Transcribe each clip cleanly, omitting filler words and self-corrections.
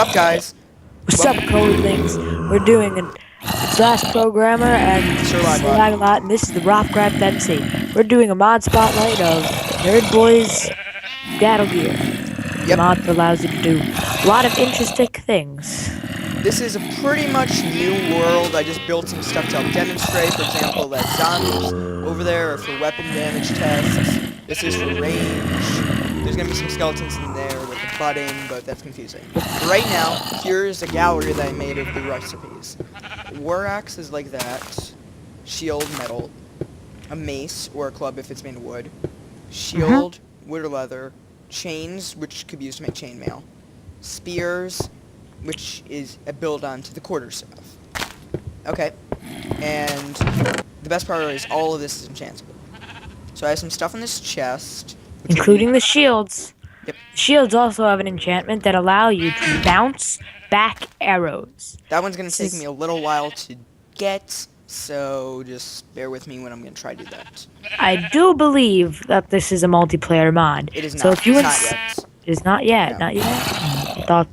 up, guys? What's up, codlings? We're doing an Slash Programmer and Sir Lagbot. Slagbot, and this is the RoflCraftMC. We're doing a mod spotlight of Nerd Boy's Battlegear. The Yep. mod that allows you to do a lot of interesting things. This is a pretty much new world. I just built some stuff to help demonstrate. For example, that zombies over there are for weapon damage tests. This is for range. There's gonna be some skeletons in there with a button, but that's confusing. Right now, here's a gallery that I made of the recipes. War axe is like that. Shield, metal. A mace, or a club if it's made of wood. Shield, wood or leather. Chains, which could be used to make chainmail. Spears, which is a build onto the quarterstaff. Okay, and the best part is all of this is enchantable. So I have some stuff in this chest, Including the shields. Yep. Shields also have an enchantment that allow you to bounce back arrows. That one's gonna take me a little while to get, so just bear with me when I'm gonna try to do that. I do believe that this is a multiplayer mod. It is not. So if you It's not yet. It is not yet. No. Not yet. I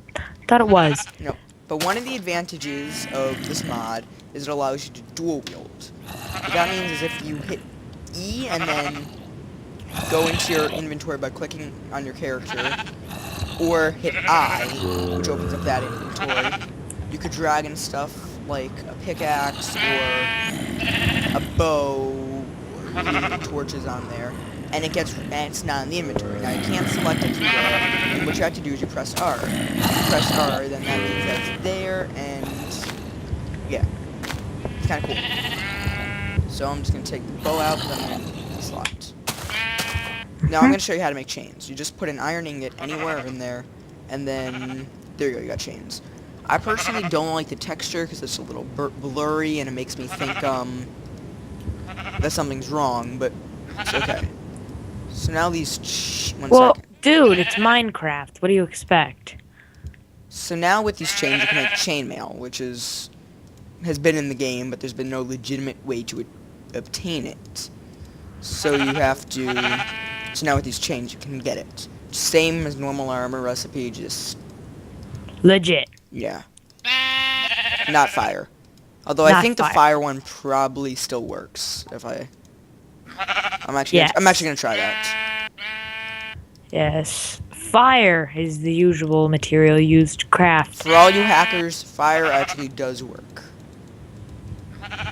thought it was. No. But one of the advantages of this mod is it allows you to dual wield. What that means is if you hit E and then go into your inventory by clicking on your character, or hit I, which opens up that inventory, you could drag in stuff like a pickaxe or a bow, or even torches on there, and it's not in the inventory. Now you can't select it through there, and what you have to do is you press R. If you press R, then that means that it's there, and yeah, it's kind of cool. So I'm just gonna take the bow out, and then I'm gonna put the slot. Now I'm gonna show you how to make chains. You just put an iron ingot anywhere in there, and then there you go. You got chains. I personally don't like the texture because it's a little blurry, and it makes me think that something's wrong, but it's okay. So now these one second. Dude, it's Minecraft. What do you expect? So now with these chains, you can make chainmail, which has been in the game, but there's been no legitimate way to obtain it. So you have to. So now with these chains, you can get it. Same as normal armor recipe, just Legit. yeah. Not fire. Although Not I think fire. the fire one probably still works. I'm actually Yes. gonna try that. Yes. Fire is the usual material used to craft. For all you hackers, fire actually does work.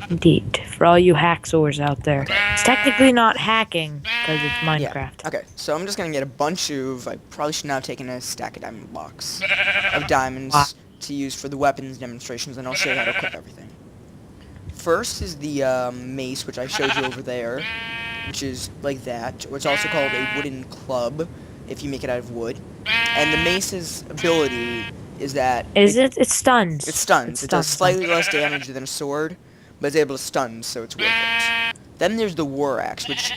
Indeed. For all you hacksaws out there. It's technically not hacking, because it's Minecraft. Yeah. Okay, so I'm just gonna get a bunch of. I probably should not have taken a stack of diamond blocks of diamonds to use for the weapons demonstrations, and I'll show you how to equip everything. First is the mace, which I showed you over there, which is like that. It's also called a wooden club if you make it out of wood. And the mace's ability is that It stuns. it stuns. It does slightly less damage than a sword, but it's able to stun, so it's worth it. Then there's the war axe, which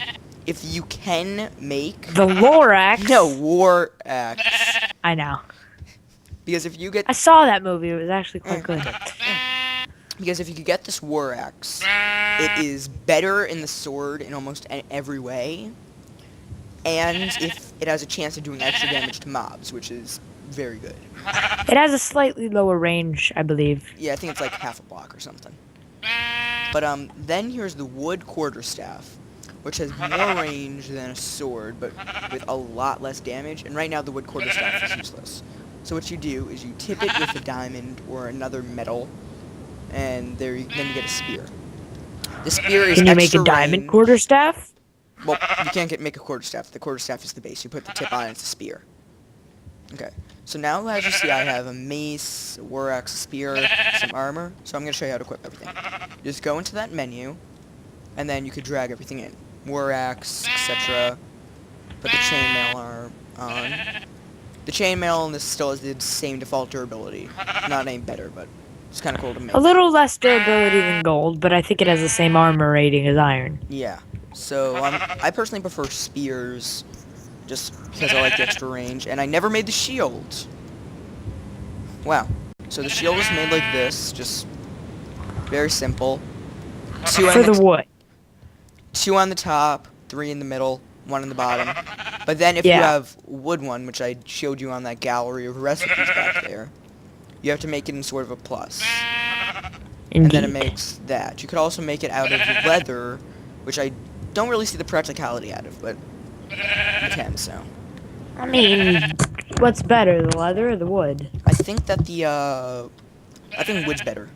if you can make The Lorax. no war axe, I know. because if you get I saw that movie. It was actually quite good. because if you could get this war axe, it is better in the sword in almost every way, and if it has a chance of doing extra damage to mobs, which is very good. It has a slightly lower range, I believe. Yeah, I think it's like half a block or something. But then here's the wood quarterstaff, which has more range than a sword, but with a lot less damage. And right now the wood quarterstaff is useless. So what you do is you tip it with a diamond or another metal, and then you get a spear. The spear is Can you make extra a diamond range. quarterstaff? Well, you can't make a quarterstaff. The quarterstaff is the base. You put the tip on, it's a spear. Okay. So now, as you see, I have a mace, a war axe, a spear, some armor. So I'm going to show you how to equip everything. Just go into that menu, and then you could drag everything in. War axe, etc. Put the chainmail on. The chainmail in this still has the same default durability. Not any better, but it's kind of cool to make. A little less durability than gold, but I think it has the same armor rating as iron. Yeah. So I personally prefer spears, just because I like the extra range, and I never made the shield. Wow. So the shield is made like this, just very simple. For the wood. 2 on the top, 3 in the middle, 1 in the bottom. But then if you have wood one, which I showed you on that gallery of recipes back there, you have to make it in sort of a plus. Indeed. And then it makes that. You could also make it out of leather, which I don't really see the practicality out of, but you can, so. I mean, what's better, the leather or the wood? I think that I think wood's better.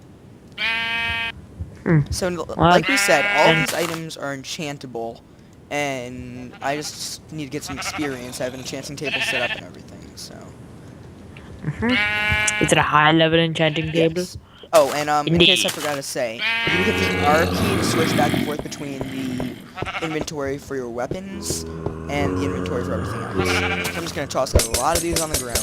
So, like we said, all of these items are enchantable, and I just need to get some experience. I have an enchanting table set up and everything, so. Is it a high-level enchanting table? Yes. Oh, and in case I forgot to say, you hit the R key to switch back and forth between the inventory for your weapons and the inventory for everything else. So I'm just going to toss a lot of these on the ground.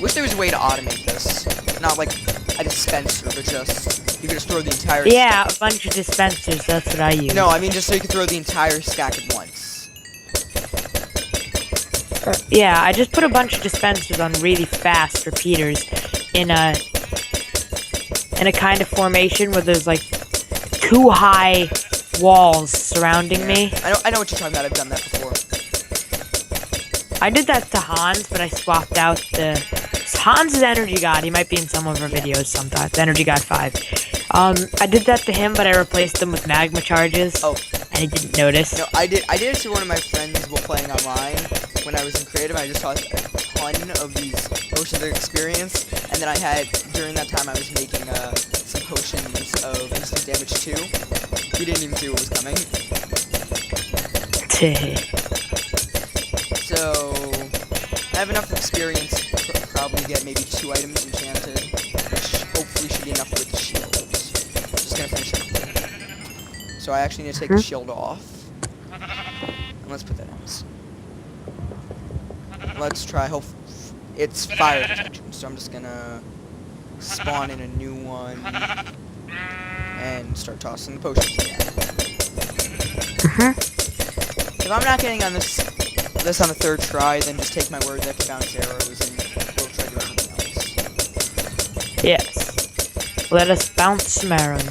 Wish there was a way to automate this. Not like a dispenser, but just, you could just throw the entire Yeah, a bunch of dispensers, that's what I use. No, I mean just so you could throw the entire stack at once. Yeah, I just put a bunch of dispensers on really fast repeaters in a kind of formation where there's like 2 high walls surrounding me. I know what you're talking about. I've done that before. I did that to Hans, but I swapped out Hans is Energy God. He might be in some of our videos sometimes. Energy God 5. I did that to him, but I replaced them with magma charges. Oh. And he didn't notice. No, I did it to one of my friends while playing online. When I was in creative, I just tossed a ton of these potions of experience, and then I had, during that time, I was making some potions of instant damage too. He didn't even see what was coming. So, I have enough experience to probably get maybe 2 items enchanted, which hopefully should be enough with the shields. Just gonna finish it. So I actually need to take the shield off. And let's put that on. Let's try, it's fire detection, so I'm just gonna spawn in a new one and start tossing the potions again. If I'm not getting on this on the 3rd try, then just take my word that I can bounce arrows and we'll try to do anything else. Yes. Let us bounce some arrows.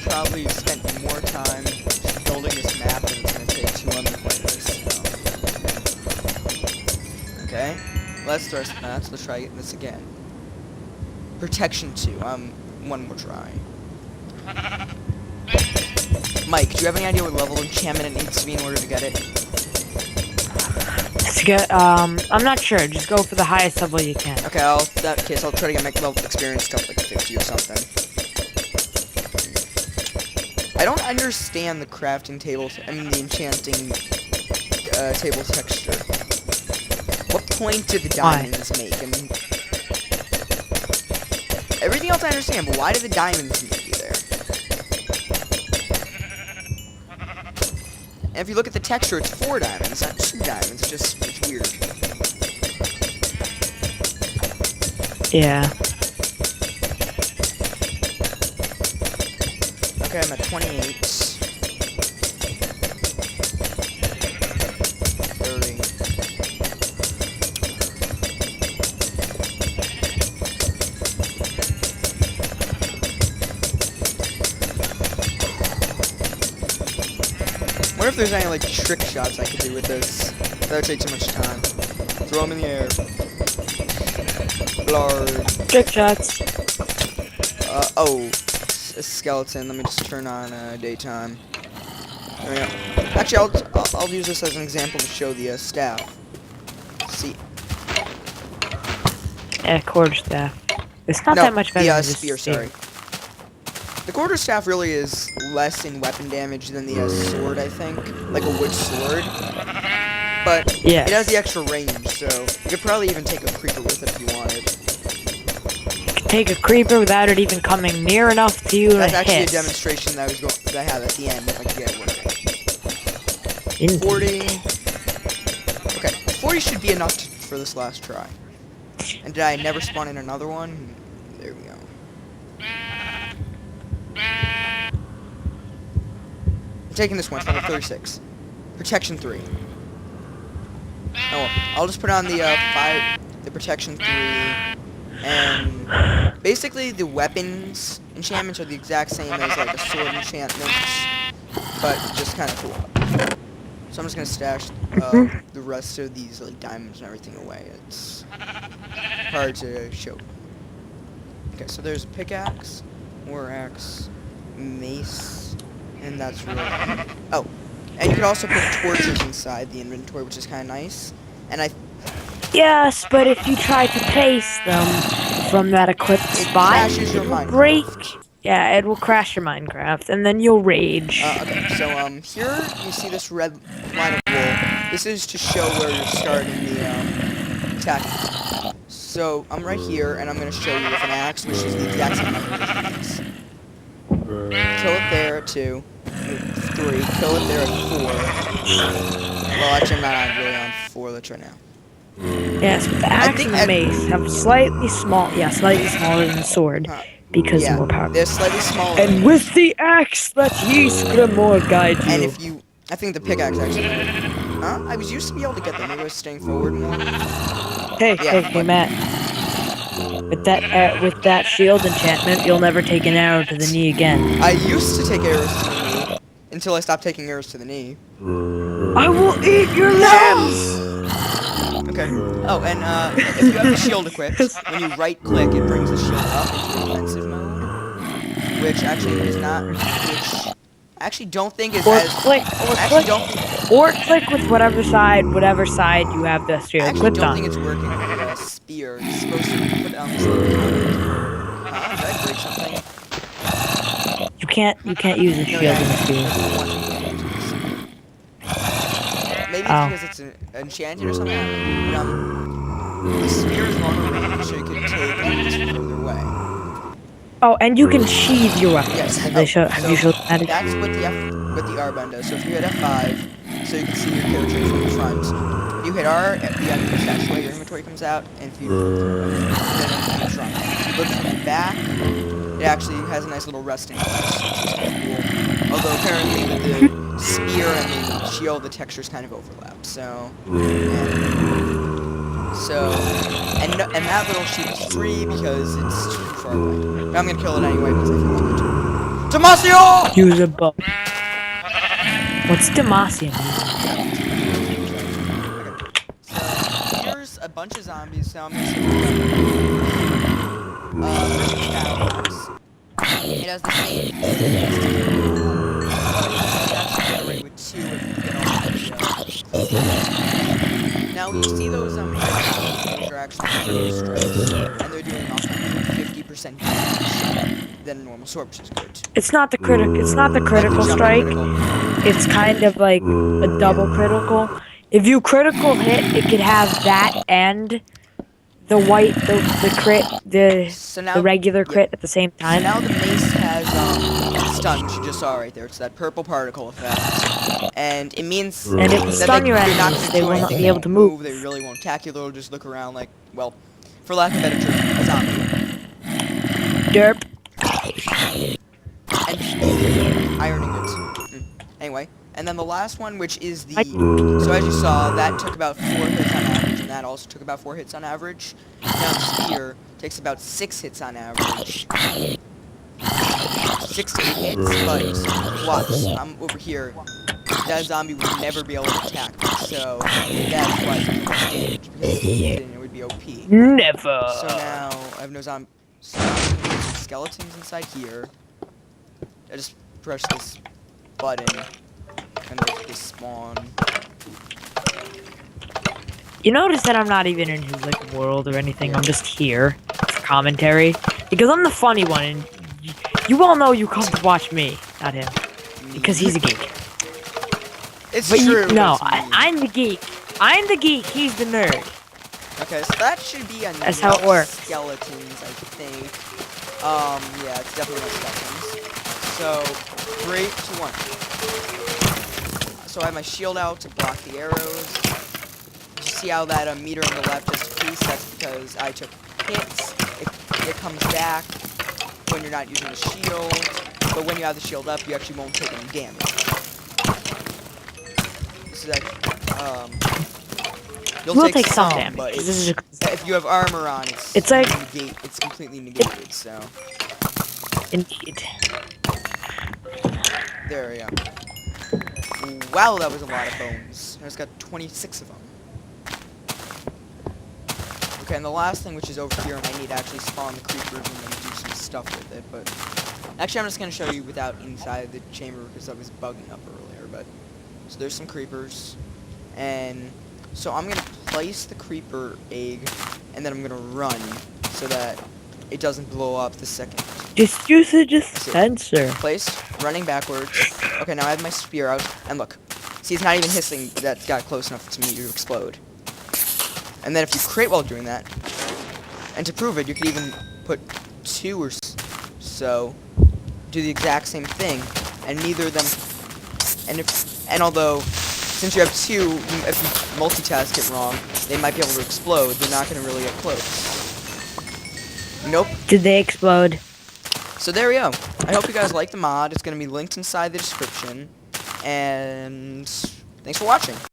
Probably spent more time building this map than it's going to take to unplay this. So. Okay, let's try getting this again. Protection 2. One more try. Mike, do you have any idea what level enchantment it needs to be in order to get it? To get, I'm not sure. Just go for the highest level you can. Okay, in that case, I'll try to get my level experience stuff like 50 or something. I don't understand the crafting table, the enchanting table texture. What point do the diamonds make? And everything else I understand, but why do the diamonds need to be there? And if you look at the texture, it's 4 diamonds, not 2 diamonds. It's weird. Yeah. Okay, I'm at 28. 30. Wonder if there's any, like, trick shots I could do with this. That would take too much time. Throw them in the air. Blarg. Trick shots. Oh. A skeleton. Let me just turn on daytime. There we go. Actually, I'll use this as an example to show the staff. See. Yeah, quarterstaff. It's not that much better than the spear. Sorry. The quarterstaff really is less in weapon damage than the sword, I think, like a wood sword. But it has the extra range, so you could probably even take a creeper with it if you wanted. Take a creeper without it even coming near enough to you. That's actually a demonstration that I have at the end if I could get it working. 40. Okay, 40 should be enough for this last try. And did I never spawn in another one? There we go. I'm taking this one. It's level 36. Protection 3. Oh, I'll just put on the the protection 3, and basically the weapons enchantments are the exact same as like a sword enchantment, but just kind of cool. So I'm just gonna stash the rest of these like diamonds and everything away. It's hard to show. Okay, so there's a pickaxe, war axe, mace, and that's really. Oh, and you can also put torches inside the inventory, which is kind of nice. And Yes, but if you try to place them from that equipped spot, crashes your it will Minecraft. break. Yeah, it will crash your Minecraft, and then you'll rage. Okay, so here you see this red line of wool. This is to show where you're starting the attack. So I'm right here, and I'm gonna show you with an axe, which is the exact same number as this. Kill it there at 2, 3. Kill it there at 4. Well, actually, I'm not really on 4. Let's try now. Yes, but the axe and the mace have slightly smaller than the sword, because more power. They're slightly smaller. And with the axe that ye Scrimor guide you. And if you, I think the pickaxe actually. Huh? I was used to be able to get them. Maybe I was staying forward more. Hey, Matt. With that shield enchantment, you'll never take an arrow to the knee again. I used to take arrows to the knee until I stopped taking arrows to the knee. I will eat your limbs. Okay. Oh, and if you have the shield equipped, when you right-click, it brings the shield up into defensive mode, which actually is not. Which I actually don't think is as. Or click with whatever side you have the shield clipped on. I actually don't think it's working with a spear. It's supposed to put it on the same did I break something? You can't use the shield in the spear. Maybe it's because it's enchanted or something. But, the spear is longer range, so you can take enemies further away. Oh, and you can sheathe your weapons. Yes. Have you shown that? That's what the R button does. So if you hit F5, so you can see your character from the front. If you hit R, the enemy stash away, your inventory comes out, and if you then it comes from. If you look from the back, it actually has a nice little resting place, which is kind of cool. Although apparently with the spear and the shield, the textures kind of overlap. So, and that little sheep is free because it's too far away. But I'm gonna kill it anyway because I feel like it. Damasio! Use a bow. What's Damasio? So here's a bunch of zombies. Now I'm gonna see first cows. It has the same. With 2 now you see those cows are actually strikes, and they're doing 50% damage than a normal sword, which is good. It's not the critical strike. It's kind of like a double critical. If you critical hit, it could have that and the crit, the regular crit at the same time. So now the mace has stun, which you just saw right there. It's that purple particle effect, and it means and it will stun your enemies. They will not be able to move. They really won't attack you. They'll just look around like, well, for lack of a better term, a zombie. Derp. And ironing it. Anyway, and then the last one, which is the. So as you saw, that took about 4 hits on average, and that also took about 4 hits on average. Now the spear takes about 6 hits on average. 6 to 8 hits, but watch, I'm over here. That zombie would never be able to attack me, so that's why it's doing damage, because then it would be OP. Never. So now I have no skeletons inside here. I just press this button, and they spawn. You notice that I'm not even in his like world or anything. I'm just here for commentary because I'm the funny one, and you all know you come to watch me, not him, because he's a geek. It's true. I'm the geek. I'm the geek. He's the nerd. Okay, so that should be enough. That's how it works. Skeletons, I think. Yeah, it's definitely not skeletons. So 3, 2, 1. So I have my shield out to block the arrows. You see how that meter on the left just increased? That's because I took hits. It comes back when you're not using the shield, but when you have the shield up, you actually won't take any damage. This is actually, You'll We'll take take some some, damage. but 'Cause this is if you have armor on, It's like- it's completely negated. So indeed. there we go. Wow, that was a lot of bones. I just got 26 of them. Okay, and the last thing, which is over here, and I need to actually spawn the creepers and then do some stuff with it, but actually I'm just going to show you without inside the chamber because I was bugging up earlier, but so there's some creepers, and so I'm going to place the creeper egg, and then I'm going to run so that it doesn't blow up the second. Just use a dispenser. Placed, running backwards. Okay, now I have my spear out, and look. See, it's not even hissing that got close enough to me to explode. And then if you crit while doing that, and to prove it, you could even put 2 or so, do the exact same thing, and neither of them, and although, since you have 2, if you multitask it wrong, they might be able to explode, they're not going to really get close. Nope. Did they explode? So there we go. I hope you guys like the mod. It's going to be linked inside the description, and thanks for watching.